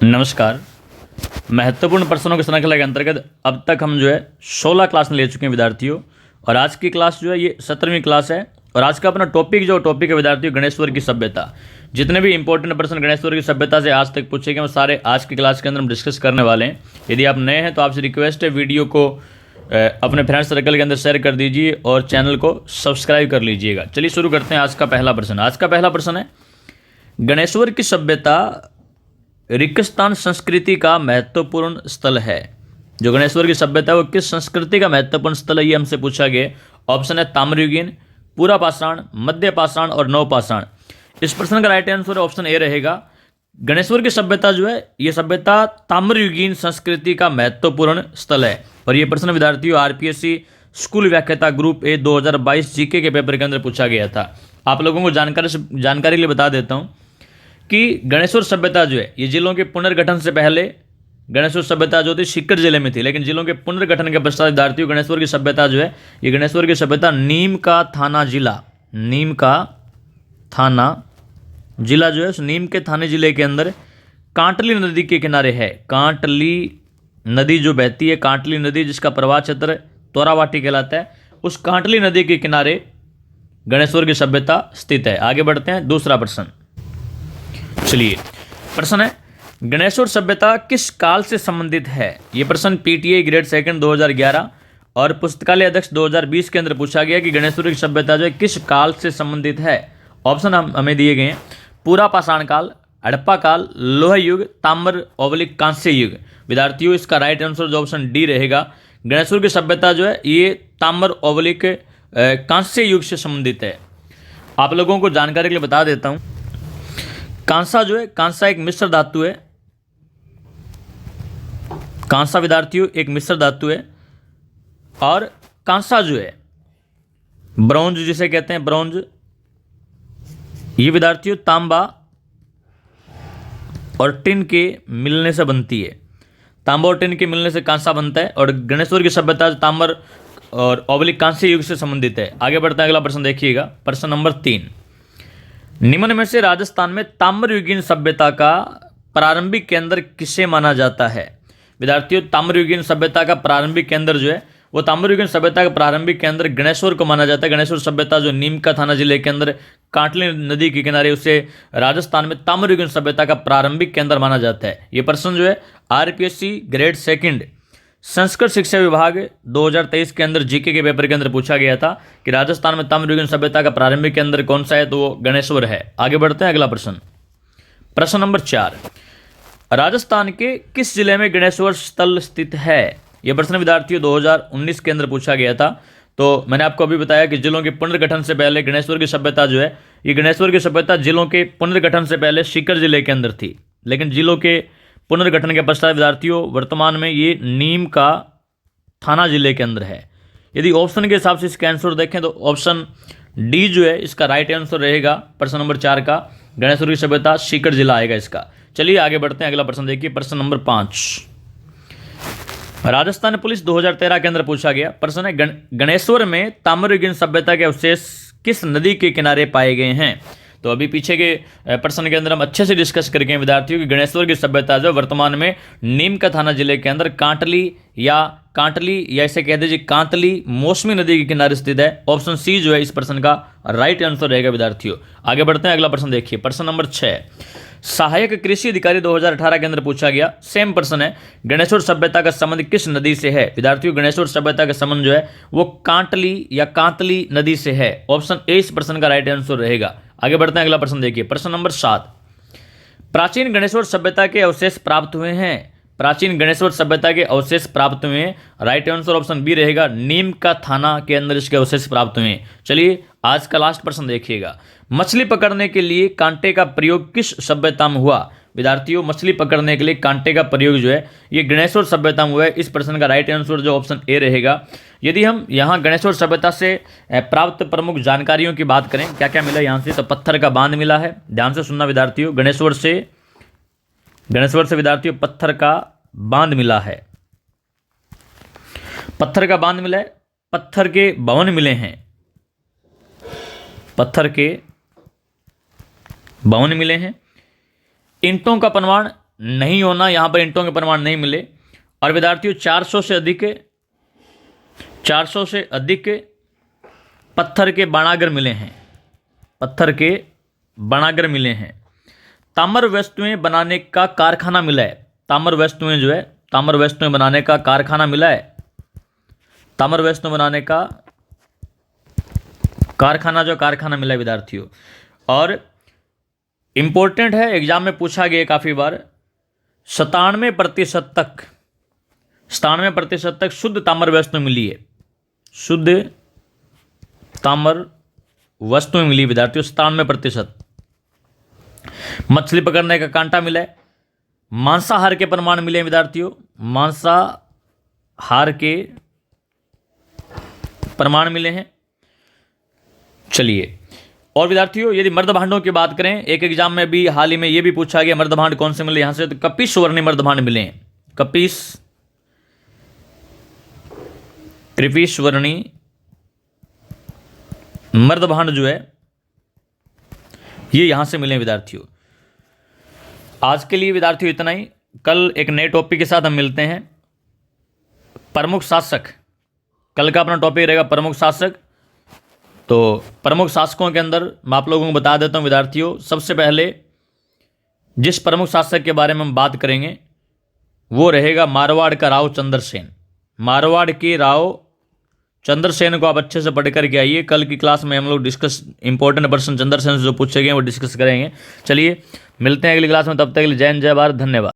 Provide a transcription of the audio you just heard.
नमस्कार। महत्वपूर्ण प्रश्नों की श्रृंखला के अंतर्गत अब तक हम 16 क्लास में ले चुके हैं विद्यार्थियों। और आज की क्लास ये 17वीं क्लास है। और आज का अपना टॉपिक है विद्यार्थियों, गणेश्वर की सभ्यता। जितने भी इंपॉर्टेंट प्रश्न गणेश्वर की सभ्यता से आज तक पूछे गए वो सारे आज की क्लास के अंदर हम डिस्कस करने वाले हैं। यदि आप नए हैं तो आपसे रिक्वेस्ट है, वीडियो को अपने फ्रेंड सर्कल के अंदर शेयर कर दीजिए और चैनल को सब्सक्राइब कर लीजिएगा। चलिए शुरू करते हैं आज का पहला प्रश्न। आज का पहला प्रश्न है, गणेश्वर की सभ्यता रिक्तस्थान संस्कृति का महत्वपूर्ण स्थल है। जो गणेश्वर की सभ्यता है वो किस संस्कृति का महत्वपूर्ण स्थल है, ये हमसे पूछा गया। ऑप्शन है ताम्रयुगीन, पूरा पाषाण, मध्य पाषाण और नव पाषाण। इस प्रश्न का राइट आंसर ऑप्शन ए रहेगा। गणेश्वर की सभ्यता ये सभ्यता ताम्रयुगीन संस्कृति का महत्वपूर्ण स्थल है। और ये प्रश्न विद्यार्थियों आरपीएससी स्कूल व्याख्याता ग्रुप ए 2022 जीके के पेपर के अंदर पूछा गया था। आप लोगों को जानकारी के लिए बता देता हूँ कि गणेश्वर सभ्यता ये जिलों के पुनर्गठन से पहले गणेश्वर सभ्यता थी सीकर जिले में थी, लेकिन जिलों के पुनर्गठन के पश्चात विद्यार्थियों गणेश्वर की सभ्यता ये गणेश्वर की सभ्यता नीम का थाना जिला उस नीम के थाने जिले के अंदर कांटली नदी के किनारे है। कांटली नदी जो बहती है, कांटली नदी जिसका प्रवाह क्षेत्र तोरावाटी कहलाता है, उस कांटली नदी के किनारे गणेश्वर की सभ्यता स्थित है। आगे बढ़ते हैं, दूसरा प्रश्न। चलिए, प्रश्न है, गणेश्वर सभ्यता किस काल से संबंधित है। यह प्रश्न पीटीए ग्रेड सेकंड 2011 और पुस्तकालय अध्यक्ष 2020 के अंदर पूछा गया कि गणेश्वर की सभ्यता किस काल से संबंधित है। ऑप्शन हमें दिए गए हैं, पूरा पाषाण काल, हड़प्पा काल, लोह युग, ताम्र ओवलिक कांस्य युग। विद्यार्थियों इसका राइट आंसर जो ऑप्शन डी रहेगा। गणेश्वर की सभ्यता ये ताम्र ओवलिक कांस्य युग से संबंधित है। आप लोगों को जानकारी के लिए बता देता हूं, कांसा एक मिश्र धातु है। कांसा विद्यार्थियों एक मिश्र धातु है। और कांसा ब्रॉन्ज जिसे कहते हैं, ब्रॉन्ज, ये विद्यार्थियों तांबा और टिन के मिलने से बनती है। तांबा और टिन के मिलने से कांसा बनता है। और गणेश्वर की सभ्यता ताम्र और ओवलिक कांस्य युग से संबंधित है। आगे बढ़ता है, अगला प्रश्न देखिएगा, प्रश्न नंबर 3। निम्न में से राजस्थान में ताम्रयुगीन सभ्यता का प्रारंभिक केंद्र किसे माना जाता है। विद्यार्थियों ताम्रयुगीन सभ्यता का प्रारंभिक केंद्र वो ताम्रयुगीन सभ्यता का प्रारंभिक केंद्र गणेश्वर को माना जाता है। गणेश्वर सभ्यता नीम का थाना जिले के अंदर कांटली नदी के किनारे, उसे राजस्थान में ताम्रयुगीन सभ्यता का प्रारंभिक केंद्र माना जाता है। ये प्रश्न आरपीएससी ग्रेड सेकंड संस्कृत शिक्षा विभाग 2023 के अंदर जीके के पेपर के अंदर पूछा गया था कि राजस्थान में ताम्रयुगीन सभ्यता का प्रारंभिक केंद्र कौन सा है, तो वो गणेश्वर है। आगे बढ़ते हैं, अगला प्रश्न, प्रश्न नंबर 4। राजस्थान के किस जिले में गणेश्वर स्थल स्थित है। यह प्रश्न विद्यार्थियों 2019 के अंदर पूछा गया था। तो मैंने आपको अभी बताया कि जिलों के पुनर्गठन से पहले गणेश्वर की सभ्यता ये गणेश्वर की सभ्यता जिलों के पुनर्गठन से पहले सीकर जिले के अंदर थी, लेकिन जिलों के पुनर्गठन के पश्चात विद्यार्थियों वर्तमान में ये नीम का थाना जिले के अंदर है। यदि ऑप्शन के हिसाब से इसका आंसर देखें तो ऑप्शन डी इसका राइट आंसर रहेगा। प्रश्न नंबर 4 का गणेश्वर की सभ्यता सीकर जिला आएगा इसका। चलिए आगे बढ़ते हैं, अगला प्रश्न देखिए, प्रश्न नंबर 5। राजस्थान पुलिस 2013 के अंदर पूछा गया प्रश्न है, गणेश्वर में ताम्रयुगीन सभ्यता के अवशेष किस नदी के किनारे पाए गए हैं। तो अभी पीछे के प्रश्न के अंदर हम अच्छे से डिस्कस करके विद्यार्थियों की गणेश्वर की सभ्यता वर्तमान में नीम का थाना जिले के अंदर कांटली या इसे कह दीजिए कांतली मौसमी नदी के किनारे स्थित है। ऑप्शन सी इस प्रश्न का राइट आंसर रहेगा विद्यार्थियों। आगे बढ़ते हैं, अगला प्रश्न देखिए, प्रश्न नंबर 6। सहायक कृषि अधिकारी 2018 के अंदर पूछा गया सेम प्रश्न है, गणेश्वर सभ्यता का संबंध किस नदी से है। विद्यार्थियों गणेश्वर सभ्यता का संबंध वो कांटली या कांतली नदी से है। ऑप्शन ए इस प्रश्न का राइट आंसर रहेगा। आगे बढ़ते हैं, अगला प्रश्न देखिए, प्रश्न नंबर 7। प्राचीन गणेश्वर सभ्यता के अवशेष प्राप्त हुए हैं। प्राचीन गणेश्वर सभ्यता के अवशेष प्राप्त हुए हैं। राइट आंसर ऑप्शन बी रहेगा, नीम का थाना के अंदर इसके अवशेष प्राप्त हुए हैं। चलिए आज का लास्ट प्रश्न देखिएगा, मछली पकड़ने के लिए कांटे का प्रयोग किस सभ्यता में हुआ। विद्यार्थियों मछली पकड़ने के लिए कांटे का प्रयोग ये गणेश्वर सभ्यता में हुआ है। इस प्रश्न का राइट आंसर ऑप्शन ए रहेगा। यदि हम यहाँ गणेश्वर सभ्यता से प्राप्त प्रमुख जानकारियों की बात करें, क्या क्या मिला यहाँ से, तो पत्थर का बांध मिला है। ध्यान से सुनना विद्यार्थियों, गणेश्वर से विद्यार्थियों पत्थर का बांध मिला है। पत्थर का बांध मिला है, पत्थर के भवन मिले हैं, पत्थर के भवन मिले हैं। ईंटों का नहीं होना, यहाँ पर ईंटों के प्रमाण नहीं मिले। और विद्यार्थियों 400 से अधिक पत्थर के बाणागर मिले हैं, पत्थर के बाणागर मिले हैं। ताम्र वस्तुएं बनाने का कारखाना मिला है। ताम्र वस्तुएं जो है, ताम्र वस्तुएं बनाने का कारखाना मिला है। ताम्र वस्तुएं बनाने का कारखाना मिला है विद्यार्थियों। और इंपॉर्टेंट है, एग्जाम में पूछा गया काफी बार, 97% तक शुद्ध ताम्र वस्तु मिली है। शुद्ध ताम्र वस्तुएं मिली विद्यार्थियों 97%। मछली पकड़ने का कांटा मिला है। मांसाहार के प्रमाण मिले विद्यार्थियों, मांसाहार के प्रमाण मिले हैं। चलिए, और विद्यार्थियों यदि मर्दभांडों की बात करें, एक एग्जाम में भी हाल ही में यह भी पूछा गया मर्दभांड कौन से मिले, यहां से तो कपिश वर्णी मर्दभांड मिले हैं। कपिश वर्णी मर्दभांड जो है ये यहां से मिले विद्यार्थियों। आज के लिए विद्यार्थियों इतना ही। कल एक नए टॉपिक के साथ हम मिलते हैं। प्रमुख शासक, कल का अपना टॉपिक रहेगा प्रमुख शासक। तो प्रमुख शासकों के अंदर मैं आप लोगों को बता देता हूं विद्यार्थियों, सबसे पहले जिस प्रमुख शासक के बारे में हम बात करेंगे वो रहेगा मारवाड़ का राव चंद्रसेन। मारवाड़ के राव चंद्रसेन को आप अच्छे से पढ़ करके आइए। कल की क्लास में हम लोग डिस्कस इंपॉर्टेंट पर्सन चंद्रसेन से जो पूछे गए वो डिस्कस करेंगे। चलिए मिलते हैं अगली क्लास में, तब तक के लिए जय हिंद, जय भारत, धन्यवाद।